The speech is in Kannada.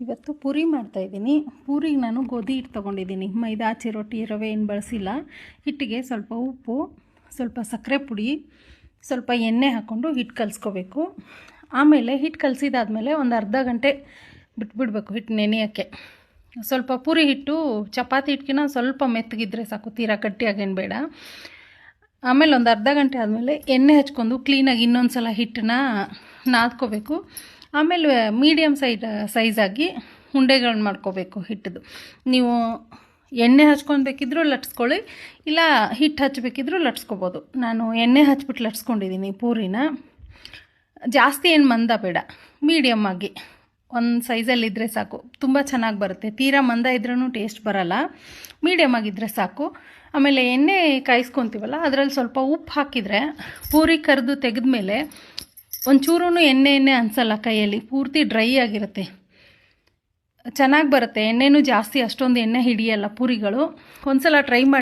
ಇವತ್ತು ಪೂರಿ ಮಾಡ್ತಾಯಿದ್ದೀನಿ. ಪೂರಿಗೆ ನಾನು ಗೋಧಿ ಹಿಟ್ಟು ತೊಗೊಂಡಿದ್ದೀನಿ. ಮೈದಾ, ಚಿರೋಟಿ, ರವೆ ಏನು ಬಳಸಿಲ್ಲ. ಹಿಟ್ಟಿಗೆ ಸ್ವಲ್ಪ ಉಪ್ಪು, ಸ್ವಲ್ಪ ಸಕ್ಕರೆ ಪುಡಿ, ಸ್ವಲ್ಪ ಎಣ್ಣೆ ಹಾಕ್ಕೊಂಡು ಹಿಟ್ಟು ಕಲಿಸ್ಕೋಬೇಕು. ಆಮೇಲೆ ಹಿಟ್ಟು ಕಲಸಿದಾದ್ಮೇಲೆ ಒಂದು ಅರ್ಧ ಗಂಟೆ ಬಿಟ್ಬಿಡಬೇಕು ಹಿಟ್ಟು ನೆನೆಯೋಕ್ಕೆ. ಸ್ವಲ್ಪ ಪೂರಿ ಹಿಟ್ಟು ಚಪಾತಿ ಹಿಟ್ಟಿನ ಸ್ವಲ್ಪ ಮೆತ್ತಗಿದ್ರೆ ಸಾಕು, ತೀರಾ ಗಟ್ಟಿಯಾಗೇನು ಬೇಡ. ಆಮೇಲೆ ಒಂದು ಅರ್ಧ ಗಂಟೆ ಆದಮೇಲೆ ಎಣ್ಣೆ ಹಚ್ಕೊಂಡು ಕ್ಲೀನಾಗಿ ಇನ್ನೊಂದು ಸಲ ಹಿಟ್ಟನ್ನ ನಾದ್ಕೋಬೇಕು. ಆಮೇಲೆ ಮೀಡಿಯಮ್ ಸೈಜಾಗಿ ಉಂಡೆಗಳನ್ನ ಮಾಡ್ಕೋಬೇಕು ಹಿಟ್ಟದು. ನೀವು ಎಣ್ಣೆ ಹಚ್ಕೊಳ್ಬೇಕಿದ್ರೂ ಲಟ್ಸ್ಕೊಳ್ಳಿ, ಇಲ್ಲ ಹಿಟ್ಟು ಹಚ್ಚಬೇಕಿದ್ರೂ ಲಟ್ಸ್ಕೊಬೋದು. ನಾನು ಎಣ್ಣೆ ಹಚ್ಬಿಟ್ಟು ಲಟ್ಸ್ಕೊಂಡಿದ್ದೀನಿ ಪೂರಿನ. ಜಾಸ್ತಿ ಏನು ಮಂದ ಬೇಡ, ಮೀಡಿಯಮ್ ಆಗಿ ಒಂದು ಸೈಜಲ್ಲಿದ್ದರೆ ಸಾಕು, ತುಂಬ ಚೆನ್ನಾಗಿ ಬರುತ್ತೆ. ತೀರಾ ಮಂದ ಇದ್ರೂ ಟೇಸ್ಟ್ ಬರಲ್ಲ, ಮೀಡಿಯಮ್ ಆಗಿದ್ದರೆ ಸಾಕು. ಆಮೇಲೆ ಎಣ್ಣೆ ಕಾಯಿಸ್ಕೊತೀವಲ್ಲ, ಅದರಲ್ಲಿ ಸ್ವಲ್ಪ ಉಪ್ಪು ಹಾಕಿದರೆ ಪೂರಿ ಕರೆದು ತೆಗೆದ್ಮೇಲೆ ಒಂಚೂರೂ ಎಣ್ಣೆ ಅನಿಸಲ್ಲ ಕೈಯಲ್ಲಿ, ಪೂರ್ತಿ ಡ್ರೈ ಆಗಿರುತ್ತೆ, ಚೆನ್ನಾಗಿ ಬರುತ್ತೆ. ಎಣ್ಣೆನೂ ಜಾಸ್ತಿ ಅಷ್ಟೊಂದು ಎಣ್ಣೆ ಹಿಡಿಯಲ್ಲ ಪೂರಿಗಳು. ಒಂದು ಸಲ ಟ್ರೈ ಮಾಡಿ.